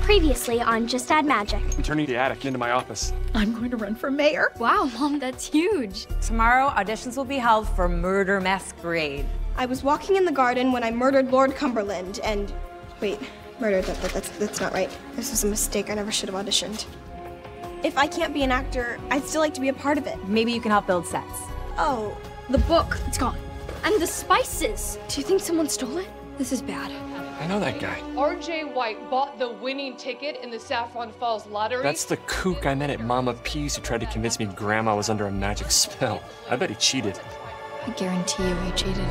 Previously on Just Add Magic. I'm turning the attic into my office. I'm going to run for mayor. Wow, Mom, that's huge. Tomorrow, auditions will be held for Murder Masquerade. I was walking in the garden when I murdered Lord Cumberland and... Wait, murdered, that's not right. This was a mistake, I never should have auditioned. If I can't be an actor, I'd still like to be a part of it. Maybe you can help build sets. Oh, The book, it's gone. And the spices! Do you think someone stole it? This is bad. I know that guy. RJ White bought the winning ticket in the Saffron Falls lottery. That's the kook I met at Mama P's who tried to convince me Grandma was under a magic spell. I bet he cheated. I guarantee you he cheated.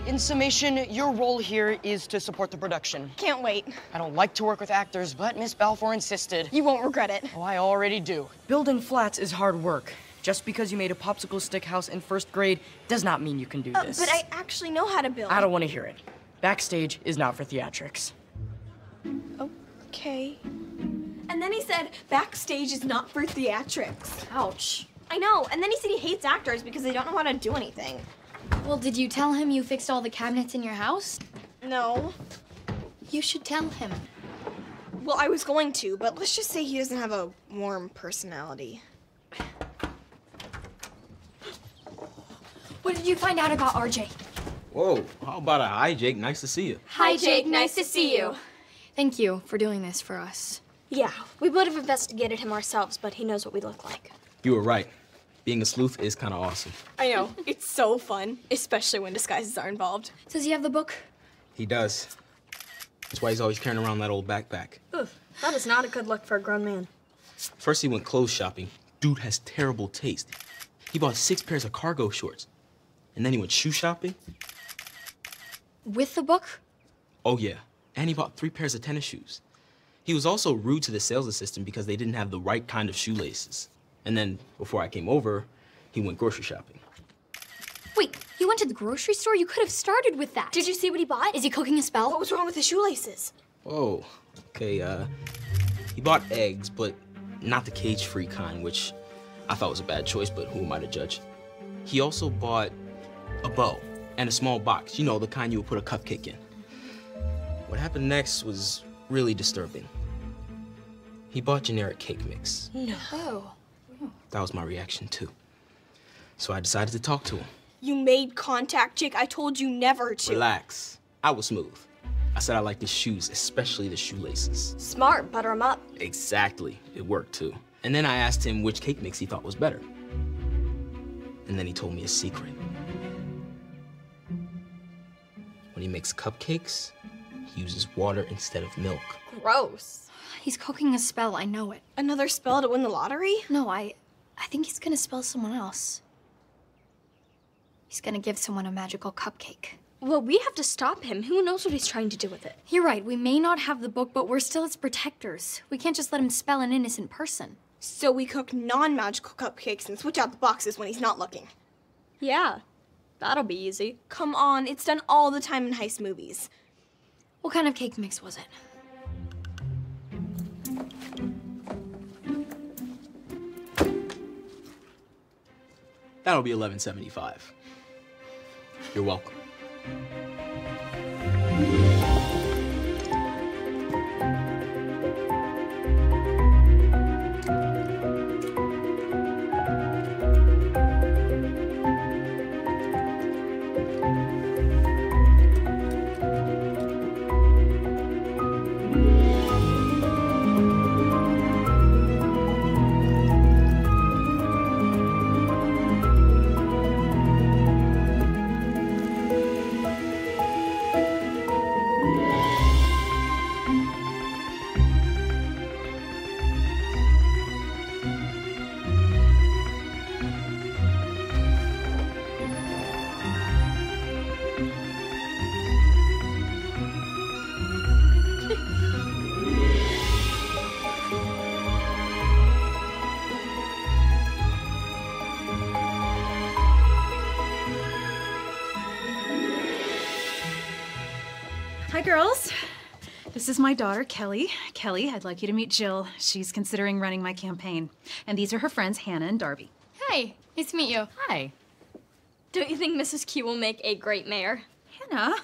In summation, your role here is to support the production. can't wait. I don't like to work with actors, but Miss Balfour insisted. You won't regret it. Oh, I already do. Building flats is hard work. Just because you made a popsicle stick house in first grade does not mean you can do this. But I actually know how to build. I don't want to hear it. Backstage is not for theatrics. Okay. And then he said, backstage is not for theatrics. Ouch. I know, and then he said he hates actors because they don't know how to do anything. Well, did you tell him you fixed all the cabinets in your house? No. You should tell him. Well, I was going to, but let's just say he doesn't have a warm personality. What did you find out about RJ? Whoa, how about a hi, Jake? Nice to see you. Hi, Jake. Nice to see you. Thank you for doing this for us. Yeah, we would have investigated him ourselves, but he knows what we look like. You were right. Being a sleuth is kind of awesome. I know, it's so fun, especially when disguises are involved. Does he have the book? He does. That's why he's always carrying around that old backpack. Ugh, that is not a good look for a grown man. First he went clothes shopping. Dude has terrible taste. He bought 6 pairs of cargo shorts. And then he went shoe shopping. With the book? Oh yeah, and he bought 3 pairs of tennis shoes. He was also rude to the sales assistant because they didn't have the right kind of shoelaces. And then, before I came over, he went grocery shopping. Wait, you went to the grocery store? You could have started with that. Did you see what he bought? Is he cooking a spell? What was wrong with the shoelaces? Whoa, okay, he bought eggs, but not the cage-free kind, which I thought was a bad choice, but who am I to judge? He also bought a bow and a small box, you know, the kind you would put a cupcake in. What happened next was really disturbing. He bought generic cake mix. No. That was my reaction, too. So I decided to talk to him. You made contact, Jake. I told you never to. Relax. I was smooth. I said I liked his shoes, especially the shoelaces. Smart, butter him up. Exactly. It worked, too. And then I asked him which cake mix he thought was better. And then he told me a secret. When he makes cupcakes, he uses water instead of milk. Gross. He's cooking a spell, I know it. Another spell to win the lottery? No, I think he's gonna spell someone else. He's gonna give someone a magical cupcake. Well, we have to stop him. Who knows what he's trying to do with it? You're right, we may not have the book, but we're still its protectors. We can't just let him spell an innocent person. So we cook non-magical cupcakes and switch out the boxes when he's not looking. Yeah, that'll be easy. Come on, it's done all the time in heist movies. What kind of cake mix was it? That'll be $11.75. You're welcome. Hi, girls. This is my daughter, Kelly. Kelly, I'd like you to meet Jill. She's considering running my campaign. And these are her friends, Hannah and Darby. Hi, nice to meet you. Hi. Don't you think Mrs. Q will make a great mayor? Hannah?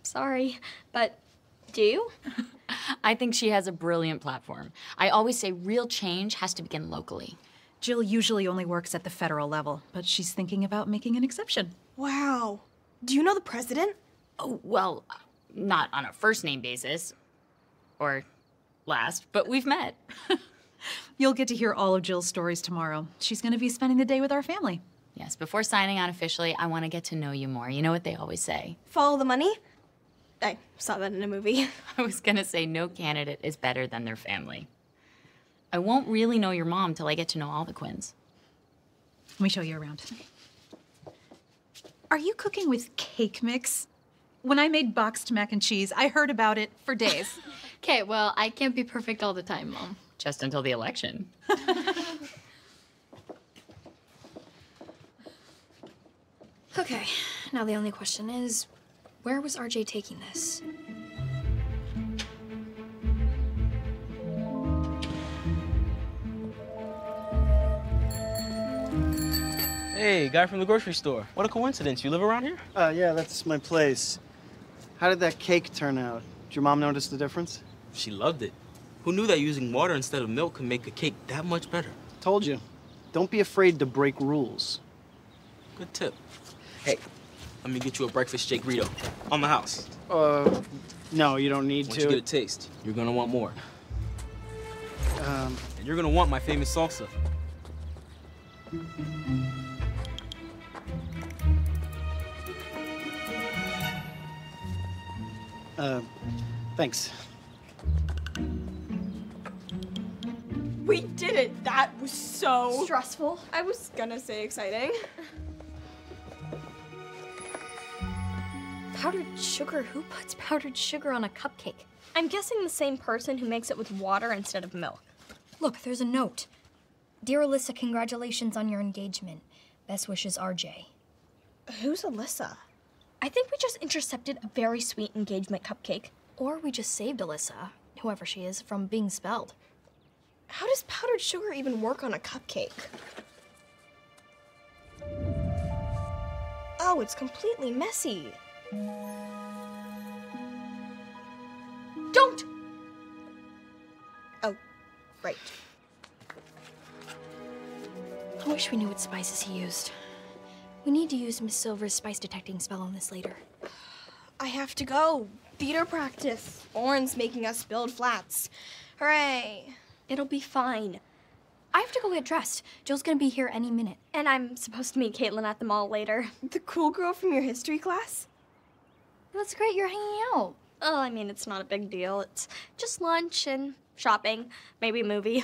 Sorry, but do you? I think she has a brilliant platform. I always say real change has to begin locally. Jill usually only works at the federal level, but she's thinking about making an exception. Wow. Do you know the president? Oh, well, not on a first name basis. Or last, but we've met. You'll get to hear all of Jill's stories tomorrow. She's going to be spending the day with our family. Yes, before signing on officially, I want to get to know you more. You know what they always say. Follow the money? I saw that in a movie. I was gonna say no candidate is better than their family. I won't really know your mom till I get to know all the Quinns. Let me show you around. Are you cooking with cake mix? When I made boxed mac and cheese, I heard about it for days. Okay, well, I can't be perfect all the time, Mom. Just until the election. Okay, now the only question is, where was RJ taking this? Hey, guy from the grocery store. What a coincidence. You live around here? Yeah, that's my place. How did that cake turn out? Did your mom notice the difference? She loved it. Who knew that using water instead of milk could make a cake that much better? Told you. Don't be afraid to break rules. Good tip. Hey, let me get you a breakfast Shake-Rito on the house. No, you don't need Once to. you get a taste, you're gonna want more. And you're gonna want my famous salsa. Thanks. We did it! That was so Stressful. I was gonna say exciting. Powdered sugar? Who puts powdered sugar on a cupcake? I'm guessing the same person who makes it with water instead of milk. Look, there's a note. Dear Alyssa, congratulations on your engagement. Best wishes, RJ. Who's Alyssa? I think we just intercepted a very sweet engagement cupcake. Or we just saved Alyssa, whoever she is, from being spelled. How does powdered sugar even work on a cupcake? Oh, it's completely messy. Don't! Oh, right. I wish we knew what spices he used. We need to use Miss Silver's spice detecting spell on this later. I have to go. Theater practice. Oren's making us build flats. Hooray. It'll be fine. I have to go get dressed. Jill's gonna be here any minute. And I'm supposed to meet Caitlin at the mall later. The cool girl from your history class? That's great, you're hanging out. Oh, I mean, it's not a big deal. It's just lunch and shopping, maybe a movie.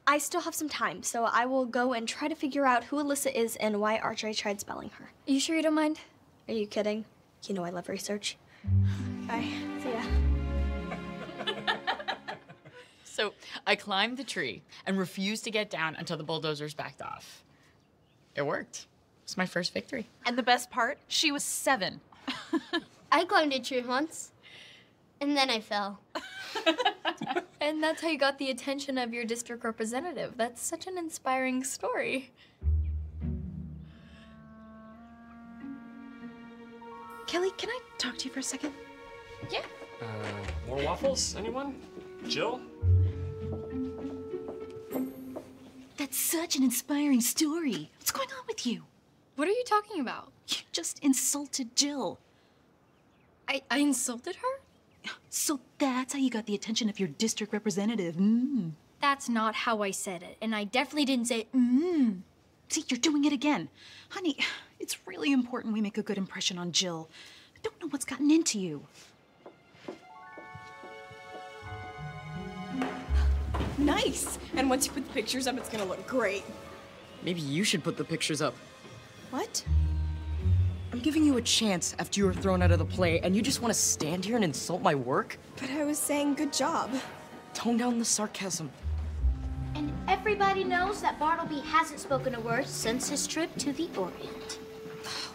I still have some time, so I will go and try to figure out who Alyssa is and why RJ tried spelling her. You sure you don't mind? Are you kidding? You know I love research. Bye. See ya. So I climbed the tree and refused to get down until the bulldozers backed off. It worked. It's my first victory. And the best part, she was 7. I climbed a tree once, and then I fell. And that's how you got the attention of your district representative. That's such an inspiring story. Kelly, can I talk to you for a second? Yeah. More waffles? Anyone? Jill? That's such an inspiring story. What's going on with you? What are you talking about? You just insulted Jill. I insulted her? So that's how you got the attention of your district representative. That's not how I said it, and I definitely didn't say See, you're doing it again. Honey, it's really important we make a good impression on Jill. I don't know what's gotten into you. Nice! And once you put the pictures up, it's gonna look great. Maybe you should put the pictures up. What? I'm giving you a chance after you were thrown out of the play, and you just want to stand here and insult my work? But I was saying good job. Tone down the sarcasm. And everybody knows that Bartleby hasn't spoken a word since his trip to the Orient.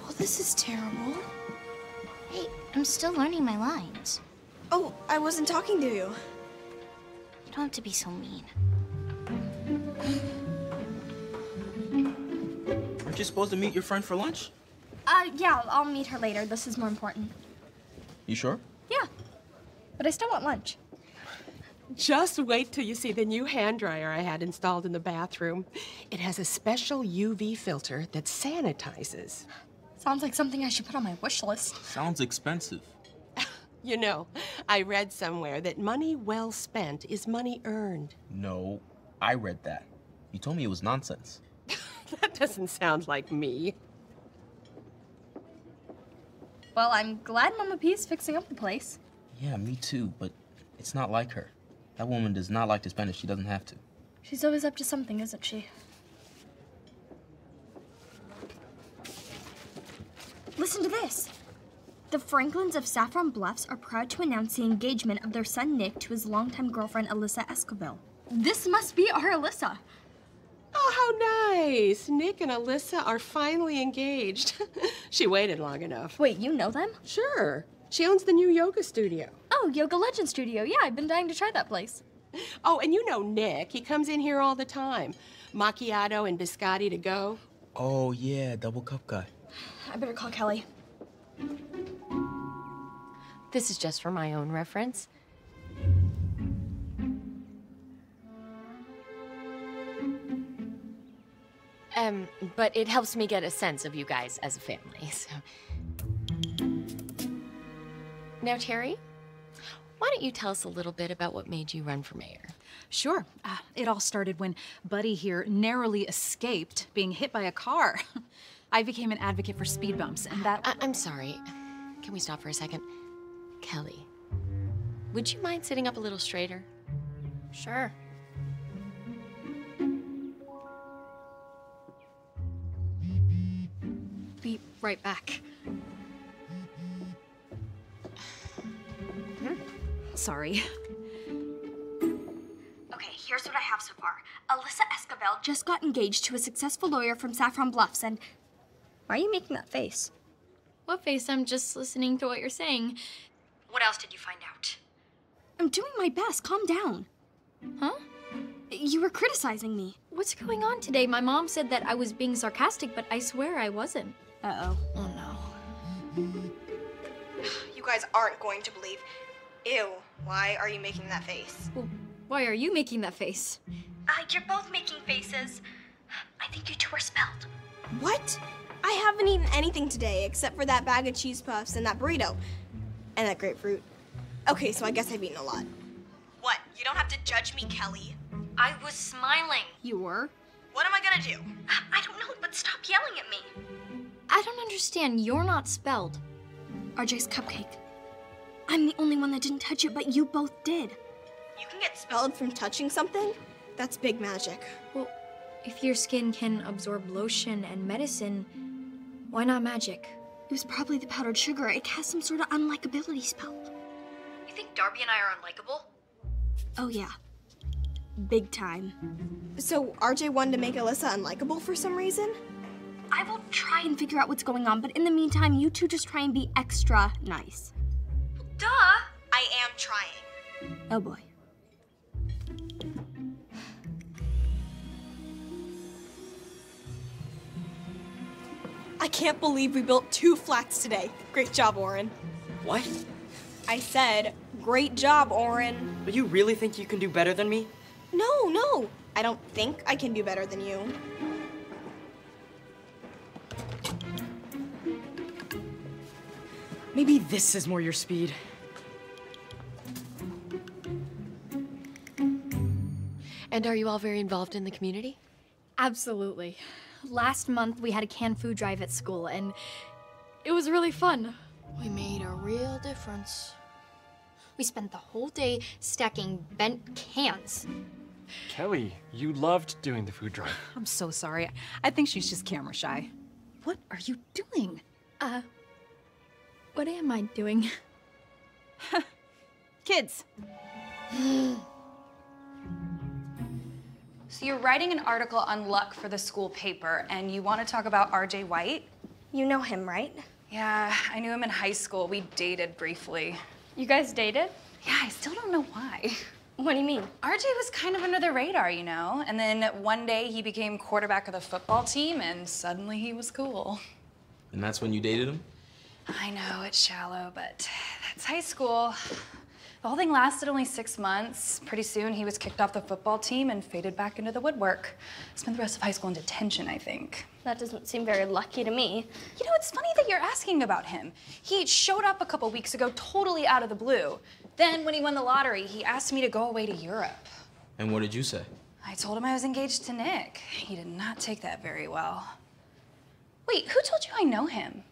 Well, this is terrible. Hey, I'm still learning my lines. Oh, I wasn't talking to you. You don't have to be so mean. Aren't you supposed to meet your friend for lunch? Yeah, I'll meet her later. This is more important. You sure? Yeah, but I still want lunch. Just wait till you see the new hand dryer I had installed in the bathroom. It has a special UV filter that sanitizes. Sounds like something I should put on my wish list. Sounds expensive. You know, I read somewhere that money well spent is money earned. No, I read that. You told me it was nonsense. That doesn't sound like me. Well, I'm glad Mama P is fixing up the place. Yeah, me too, but it's not like her. That woman does not like to spend if she doesn't have to. She's always up to something, isn't she? Listen to this. The Franklins of Saffron Bluffs are proud to announce the engagement of their son Nick to his longtime girlfriend Alyssa Esquivel. This must be our Alyssa. Oh, how nice. Nick and Alyssa are finally engaged. She waited long enough. Wait, you know them? Sure. She owns the new yoga studio. Oh, Yoga Legend Studio. Yeah, I've been dying to try that place. Oh, and you know Nick. He comes in here all the time. Macchiato and biscotti to go. Oh, yeah, double cup guy. I better call Kelly. This is just for my own reference. But it helps me get a sense of you guys as a family, so. Now, Terry, why don't you tell us a little bit about what made you run for mayor? Sure. It all started when Buddy here narrowly escaped being hit by a car. I became an advocate for speed bumps, and that... I'm sorry. Can we stop for a second? Kelly, would you mind sitting up a little straighter? Sure. Be right back. Sorry. Okay, here's what I have so far. Alyssa Esquivel just got engaged to a successful lawyer from Saffron Bluffs, and... Why are you making that face? What face? I'm just listening to what you're saying. What else did you find out? I'm doing my best. Calm down. Huh? You were criticizing me. What's going on today? My mom said that I was being sarcastic, but I swear I wasn't. Uh-oh. Oh, no. You guys aren't going to believe. Ew, why are you making that face? Well, why are you making that face? You're both making faces. I think you two are spelled. What? I haven't eaten anything today except for that bag of cheese puffs and that burrito. And that grapefruit. Okay, so I guess I've eaten a lot. What? You don't have to judge me, Kelly. I was smiling. You were? What am I gonna do? I don't know, but stop yelling at me. I don't understand. You're not spelled. RJ's cupcake. I'm the only one that didn't touch it, but you both did. You can get spelled from touching something? That's big magic. Well, if your skin can absorb lotion and medicine, why not magic? It was probably the powdered sugar. It has some sort of unlikability spell. You think Darby and I are unlikable? Oh, yeah. Big time. So RJ wanted to make Alyssa unlikable for some reason? I will try and figure out what's going on, but in the meantime, you two just try and be extra nice. Duh! I am trying. Oh, boy. I can't believe we built 2 flats today. Great job, Oren. What? I said, great job, Oren. But you really think you can do better than me? No. I don't think I can do better than you. Maybe this is more your speed. And are you all very involved in the community? Absolutely. Last month, we had a canned food drive at school, and it was really fun. We made a real difference. We spent the whole day stacking bent cans. Kelly, you loved doing the food drive. I'm so sorry. I think she's just camera shy. What are you doing? What am I doing? Kids. So you're writing an article on luck for the school paper, and you want to talk about RJ White? You know him, right? Yeah, I knew him in high school. We dated briefly. You guys dated? Yeah, I still don't know why. What do you mean? RJ was kind of under the radar, you know? And then one day he became quarterback of the football team and suddenly he was cool. And that's when you dated him? I know, it's shallow, but that's high school. The whole thing lasted only 6 months. Pretty soon he was kicked off the football team and faded back into the woodwork. Spent the rest of high school in detention, I think. That doesn't seem very lucky to me. You know, it's funny that you're asking about him. He showed up a couple weeks ago totally out of the blue. Then when he won the lottery, he asked me to go away to Europe. And what did you say? I told him I was engaged to Nick. He did not take that very well. Wait, who told you I know him?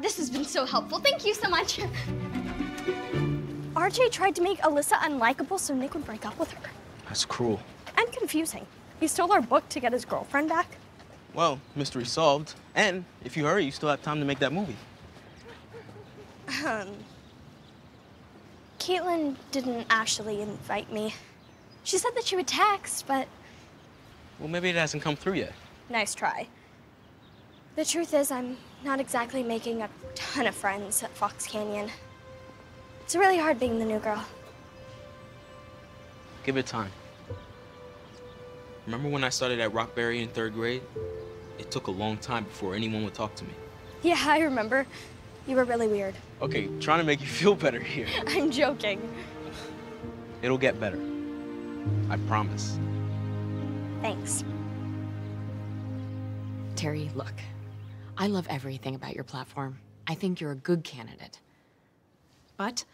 This has been so helpful. Thank you so much. RJ tried to make Alyssa unlikable so Nick would break up with her. That's cruel. And confusing. He stole our book to get his girlfriend back. Well, mystery solved. And if you hurry, you still have time to make that movie. Caitlin didn't actually invite me. She said that she would text, but... Well, maybe it hasn't come through yet. Nice try. The truth is, I'm not exactly making a ton of friends at Fox Canyon. It's really hard being the new girl. Give it time. Remember when I started at Rockberry in 3rd grade? It took a long time before anyone would talk to me. Yeah, I remember. You were really weird. Okay, trying to make you feel better here. I'm joking. It'll get better. I promise. Thanks. Terry, look. I love everything about your platform. I think you're a good candidate. But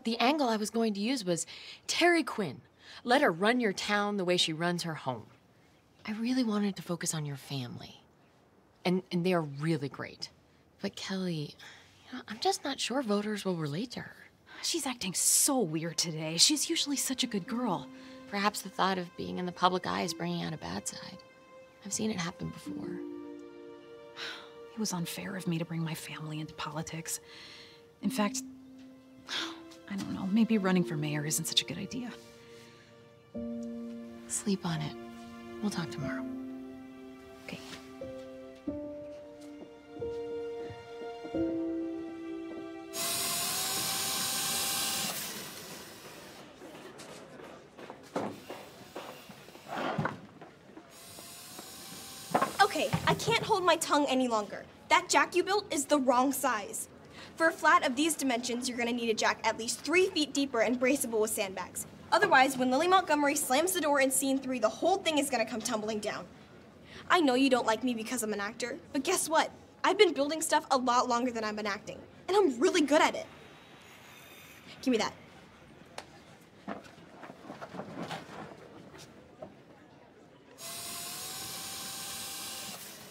the angle I was going to use was Terry Quinn. Let her run your town the way she runs her home. I really wanted to focus on your family. And they are really great. But Kelly, you know, I'm just not sure voters will relate to her. She's acting so weird today. She's usually such a good girl. Perhaps the thought of being in the public eye is bringing out a bad side. I've seen it happen before. It was unfair of me to bring my family into politics. In fact, I don't know, maybe running for mayor isn't such a good idea. Sleep on it. We'll talk tomorrow. Okay. Okay, I can't hold my tongue any longer. That jack you built is the wrong size. For a flat of these dimensions, you're gonna need a jack at least 3 feet deeper and braceable with sandbags. Otherwise, when Lily Montgomery slams the door in scene 3, the whole thing is gonna come tumbling down. I know you don't like me because I'm an actor, but guess what? I've been building stuff a lot longer than I've been acting, and I'm really good at it. Give me that.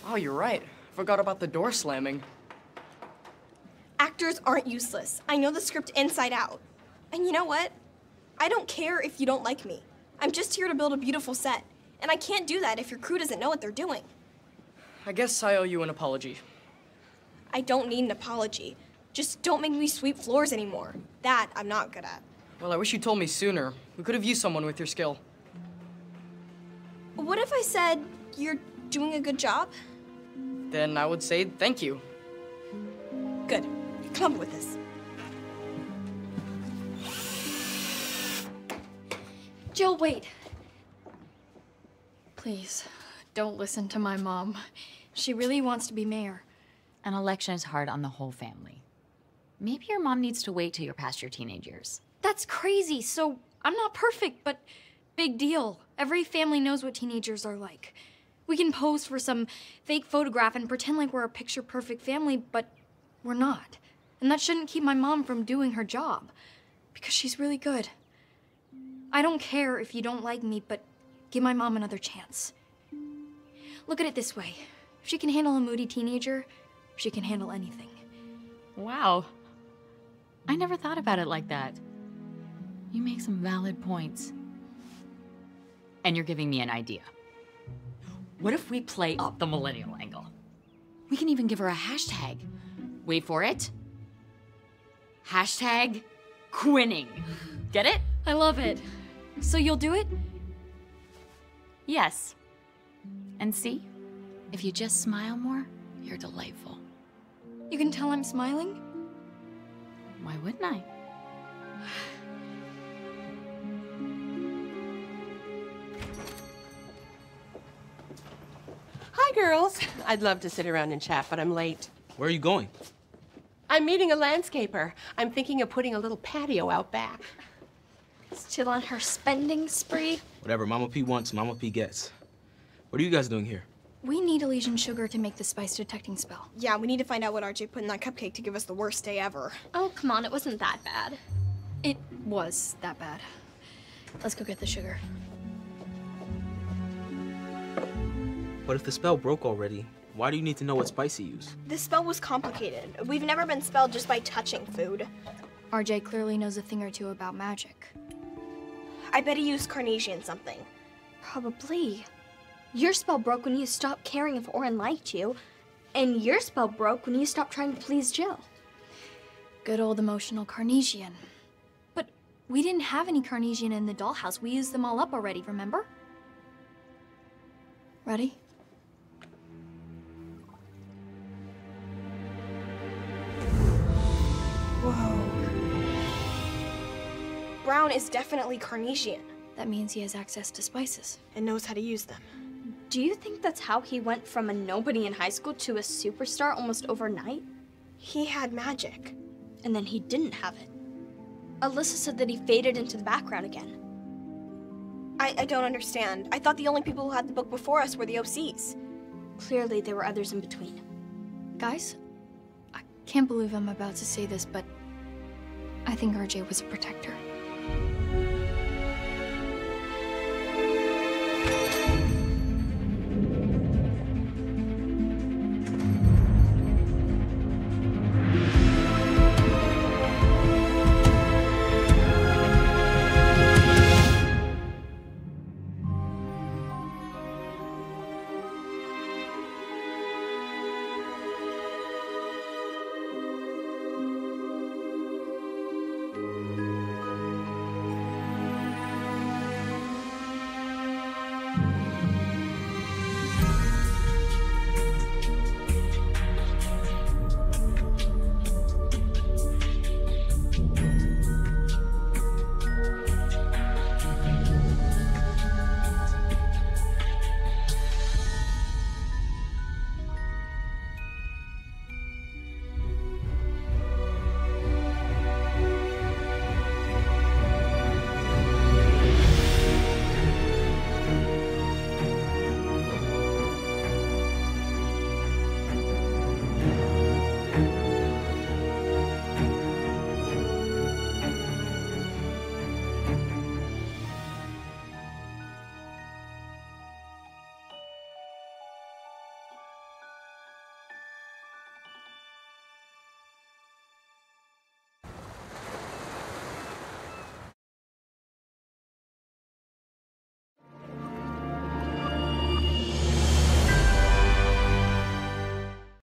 Oh, you're right. Forgot about the door slamming. Actors aren't useless. I know the script inside out. And you know what? I don't care if you don't like me. I'm just here to build a beautiful set. And I can't do that if your crew doesn't know what they're doing. I guess I owe you an apology. I don't need an apology. Just don't make me sweep floors anymore. That I'm not good at. Well, I wish you told me sooner. We could have used someone with your skill. What if I said you're doing a good job? Then I would say thank you. Good. Come up with this. Jill, wait. Please, don't listen to my mom. She really wants to be mayor. An election is hard on the whole family. Maybe your mom needs to wait till you're past your teenage years. That's crazy. So I'm not perfect, but big deal. Every family knows what teenagers are like. We can pose for some fake photograph and pretend like we're a picture-perfect family, but we're not. And that shouldn't keep my mom from doing her job, because she's really good. I don't care if you don't like me, but give my mom another chance. Look at it this way. If she can handle a moody teenager, she can handle anything. Wow. I never thought about it like that. You make some valid points. And you're giving me an idea. What if we play up the millennial angle? We can even give her a hashtag. Wait for it. Hashtag Quinning. Get it? I love it. So you'll do it? Yes. And see? If you just smile more, you're delightful. You can tell I'm smiling? Why wouldn't I? Hi, girls. I'd love to sit around and chat, but I'm late. Where are you going? I'm meeting a landscaper. I'm thinking of putting a little patio out back. Still on her spending spree? Whatever Mama P wants, Mama P gets. What are you guys doing here? We need Elysian sugar to make the spice detecting spell. Yeah, we need to find out what RJ put in that cupcake to give us the worst day ever. Oh, come on, it wasn't that bad. It was that bad. Let's go get the sugar. But if the spell broke already, why do you need to know what spice he used? The spell was complicated. We've never been spelled just by touching food. RJ clearly knows a thing or two about magic. I bet he used Carnesian something. Probably. Your spell broke when you stopped caring if Orin liked you, and your spell broke when you stopped trying to please Jill. Good old emotional Carnesian. But we didn't have any Carnesian in the dollhouse. We used them all up already, remember? Ready? Whoa. Brown is definitely Carnesian. That means he has access to spices. And knows how to use them. Do you think that's how he went from a nobody in high school to a superstar almost overnight? He had magic. And then he didn't have it. Alyssa said that he faded into the background again. I don't understand. I thought the only people who had the book before us were the OCs. Clearly, there were others in between. Guys, I can't believe I'm about to say this, but I think RJ was a protector.